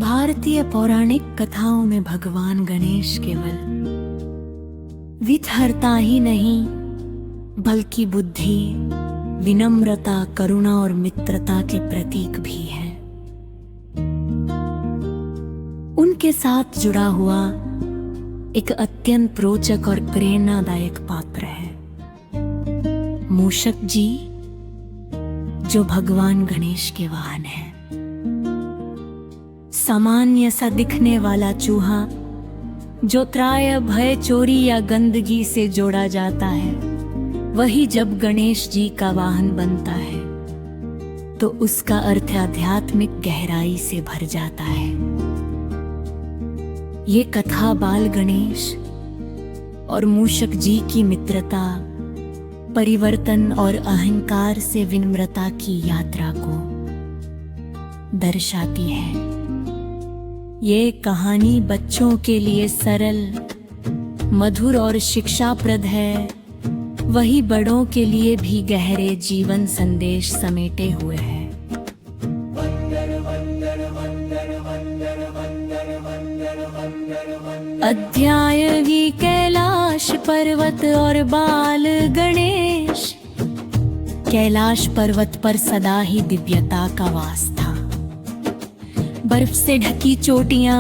भारतीय पौराणिक कथाओं में भगवान गणेश केवल विघ्नहर्ता ही नहीं बल्कि बुद्धि, विनम्रता, करुणा और मित्रता के प्रतीक भी हैं। उनके साथ जुड़ा हुआ एक अत्यंत रोचक और प्रेरणादायक पात्र है मूषक जी, जो भगवान गणेश के वाहन है। सामान्य सा दिखने वाला चूहा जो त्राय, भय, चोरी या गंदगी से जोड़ा जाता है, वही जब गणेश जी का वाहन बनता है तो उसका अर्थ आध्यात्मिक गहराई से भर जाता है। ये कथा बाल गणेश और मूषक जी की मित्रता, परिवर्तन और अहंकार से विनम्रता की यात्रा को दर्शाती है। ये कहानी बच्चों के लिए सरल, मधुर और शिक्षाप्रद है, वही बड़ों के लिए भी गहरे जीवन संदेश समेटे हुए है। अध्याय कैलाश पर्वत और बाल गणेश। कैलाश पर्वत पर सदा ही दिव्यता का वास था। बर्फ से ढकी चोटियां,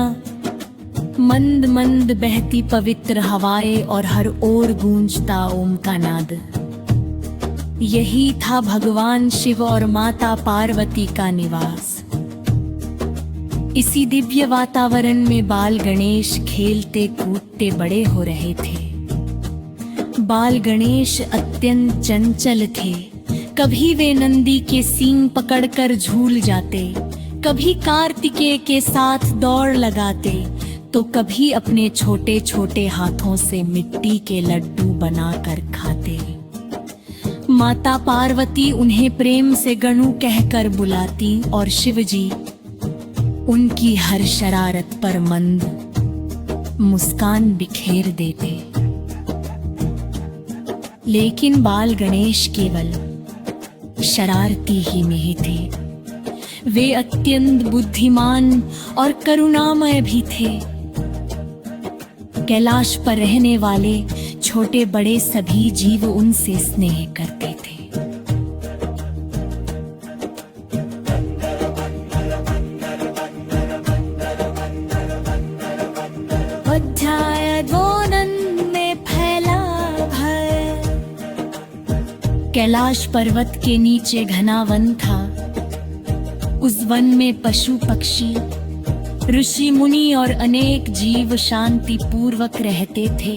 मंद मंद बहती पवित्र हवाएं और हर ओर गूंजता ओम का नाद। यही था भगवान शिव और माता पार्वती का निवास। इसी दिव्य वातावरण में बाल गणेश खेलते कूदते बड़े हो रहे थे। बाल गणेश अत्यंत चंचल थे। कभी वे नंदी के सींग पकड़कर झूल जाते, कभी कार्तिकेय के साथ दौड़ लगाते, तो कभी अपने छोटे छोटे हाथों से मिट्टी के लड्डू बनाकर खाते। माता पार्वती उन्हें प्रेम से गणु कहकर बुलाती और शिवजी उनकी हर शरारत पर मंद मुस्कान बिखेर देते। लेकिन बाल गणेश केवल शरारती ही नहीं थे, वे अत्यंत बुद्धिमान और करुणामय भी थे। कैलाश पर रहने वाले छोटे बड़े सभी जीव उनसे स्नेह करते थे। अध्याय 2 में फैला भय। कैलाश पर्वत के नीचे घना वन था। उस वन में पशु पक्षी, ऋषि मुनि और अनेक जीव शांति पूर्वक रहते थे।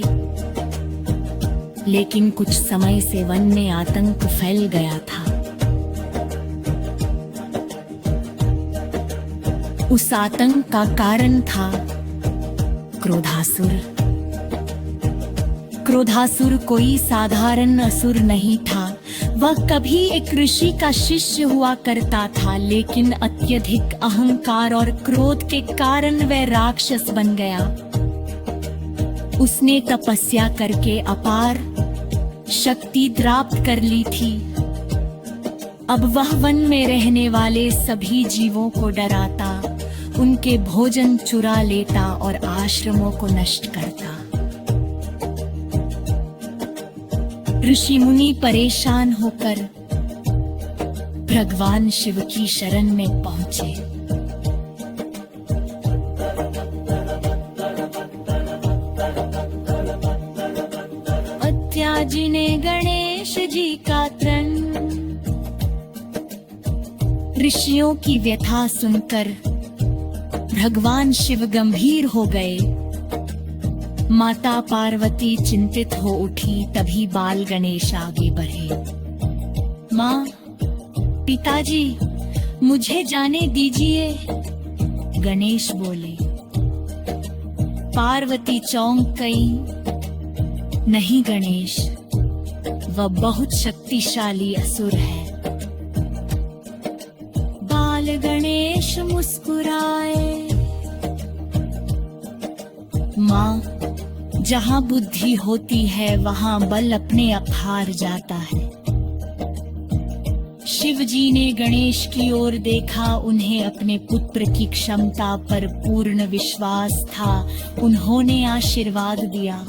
लेकिन कुछ समय से वन में आतंक फैल गया था। उस आतंक का कारण था क्रोधासुर। क्रोधासुर कोई साधारण असुर नहीं था। वह कभी एक ऋषि का शिष्य हुआ करता था, लेकिन अत्यधिक अहंकार और क्रोध के कारण वह राक्षस बन गया। उसने तपस्या करके अपार शक्ति प्राप्त कर ली थी। अब वह वन में रहने वाले सभी जीवों को डराता, उनके भोजन चुरा लेता और आश्रमों को नष्ट करता। ऋषि मुनि परेशान होकर भगवान शिव की शरण में पहुंचे। अत्याजी ने गणेश जी का त्रन। ऋषियों की व्यथा सुनकर भगवान शिव गंभीर हो गए। माता पार्वती चिंतित हो उठी। तभी बाल गणेश आगे बढ़े। माँ, पिताजी, मुझे जाने दीजिए, गणेश बोले। पार्वती चौंक गई। नहीं गणेश, वह बहुत शक्तिशाली असुर है। बाल गणेश मुस्कुराए। माँ, जहाँ बुद्धि होती है वहाँ बल अपने आप हार जाता है। शिव जी ने गणेश की ओर देखा। उन्हें अपने पुत्र की क्षमता पर पूर्ण विश्वास था। उन्होंने आशीर्वाद दिया।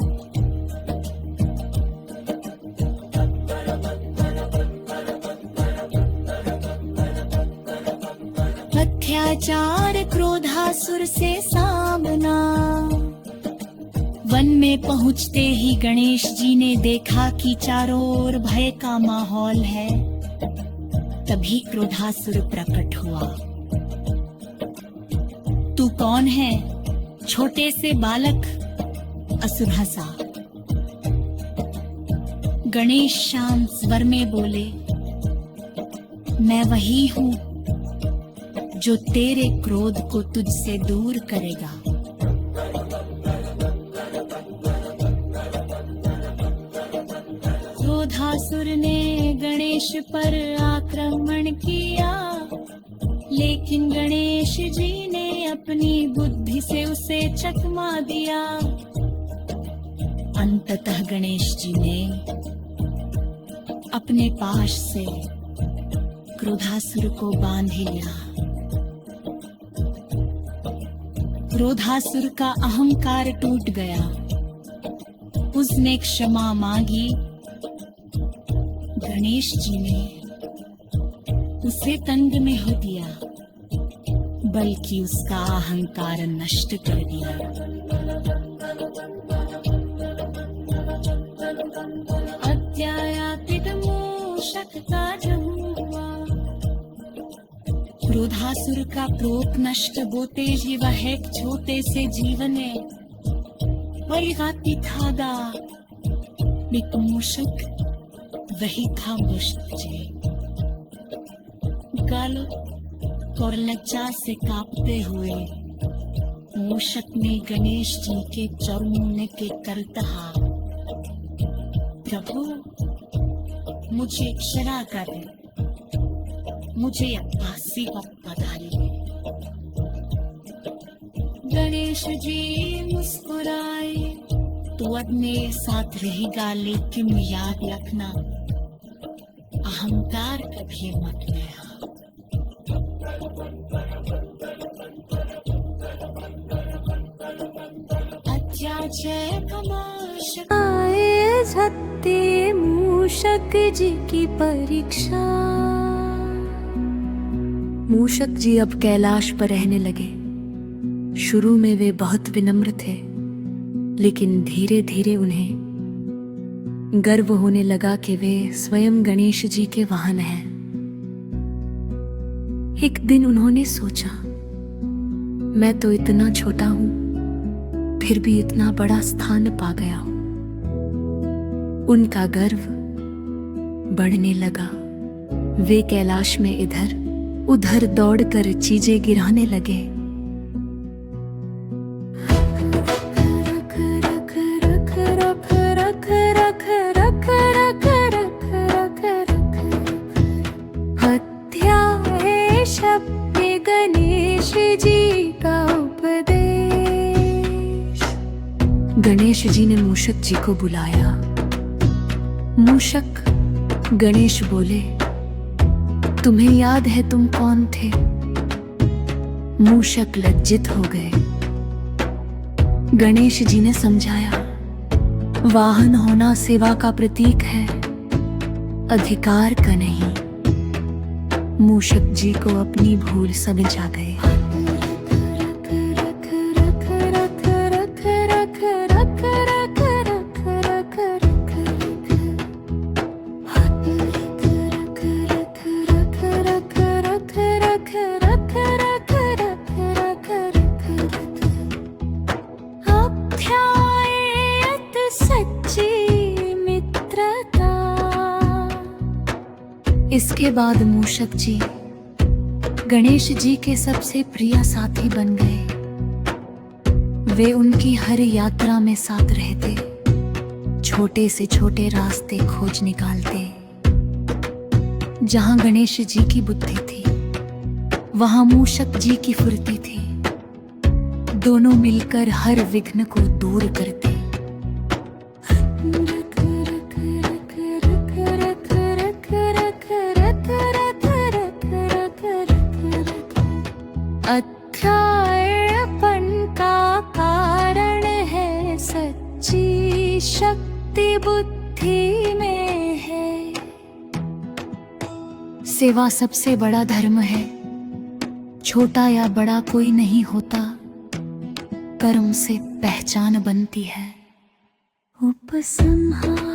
अत्याचार क्रोधासुर से सामना। वन में पहुंचते ही गणेश जी ने देखा कि चारों ओर भय का माहौल है। तभी क्रोधासुर प्रकट हुआ। तू कौन है, छोटे से बालक? असुर हंसा। गणेश शांत स्वर में बोले, मैं वही हूं जो तेरे क्रोध को तुझसे दूर करेगा। क्रोधासुर ने गणेश पर आक्रमण किया, लेकिन गणेश जी ने अपनी बुद्धि से उसे चकमा दिया। अंततः गणेश जी ने अपने पाश से क्रोधासुर को बांध लिया। क्रोधासुर का अहंकार टूट गया। उसने क्षमा मांगी। गणेश जी ने उसे तंग नहीं दिया, बल्कि उसका अहंकार नष्ट कर दिया। अत्यायातित मूषक का हुआ। क्रोधासुर का क्रोध नष्ट होते ही वह एक छोटे से जीवन है परिघातिथादा एक मूषक वही था मूषक जी। गालों और लज्जा से कांपते हुए मूषक ने गणेश जी के चरणों के कर कहा, प्रभु मुझे क्षमा करें, मुझे 80 वक्त बता लीजिए। गणेश जी मुस्कुराए, तो अपने साथ रहेगा, लेकिन याद रखना अहंकार कभी मत लेना। आए झत्ते मूषक जी की परीक्षा। मूषक जी अब कैलाश पर रहने लगे। शुरू में वे बहुत विनम्र थे, लेकिन धीरे धीरे उन्हें गर्व होने लगा कि वे स्वयं गणेश जी के वाहन हैं। एक दिन उन्होंने सोचा, मैं तो इतना छोटा हूं, फिर भी इतना बड़ा स्थान पा गया हूं। उनका गर्व बढ़ने लगा। वे कैलाश में इधर उधर दौड़कर चीजें गिराने लगे। गणेश जी का उपदेश। गणेश जी ने मूषक जी को बुलाया। मूषक गणेश बोले, तुम्हें याद है तुम कौन थे? मूषक लज्जित हो गए। गणेश जी ने समझाया, वाहन होना सेवा का प्रतीक है, अधिकार का नहीं। मूषक जी को अपनी भूल समझ आ गए। इसके बाद मूषक जी गणेश जी के सबसे प्रिय साथी बन गए। वे उनकी हर यात्रा में साथ रहते, छोटे से छोटे रास्ते खोज निकालते। जहां गणेश जी की बुद्धि थी, वहां मूषक जी की फुर्ती थी। दोनों मिलकर हर विघ्न को दूर करते। अध्यायपन का कारण है, सच्ची शक्ति बुद्धि में है। सेवा सबसे बड़ा धर्म है, छोटा या बड़ा कोई नहीं होता, कर्म से पहचान बनती है। उपसंहार।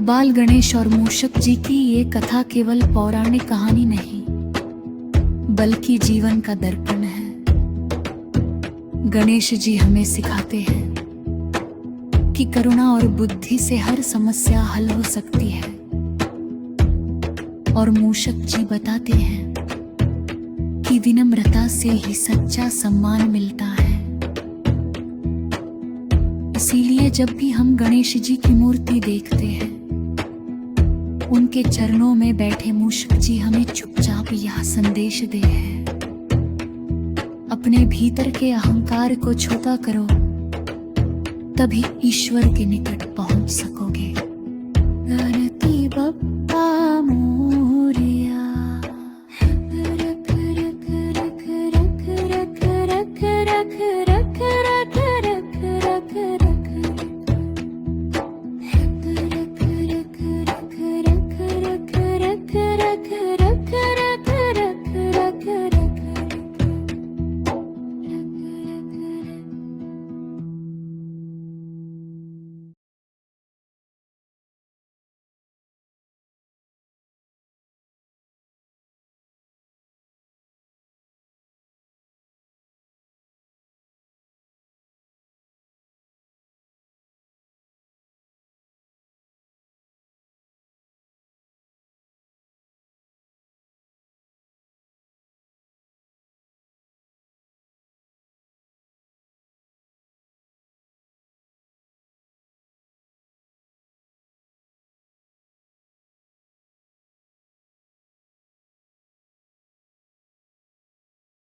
बाल गणेश और मूषक जी की ये कथा केवल पौराणिक कहानी नहीं, बल्कि जीवन का दर्पण है। गणेश जी हमें सिखाते हैं कि करुणा और बुद्धि से हर समस्या हल हो सकती है, और मूषक जी बताते हैं कि विनम्रता से ही सच्चा सम्मान मिलता है। इसीलिए जब भी हम गणेश जी की मूर्ति देखते हैं, उनके चरणों में बैठे मूषक जी हमें चुपचाप यह संदेश दे हैं, अपने भीतर के अहंकार को छोटा करो, तभी ईश्वर के निकट पहुंच सकोगे।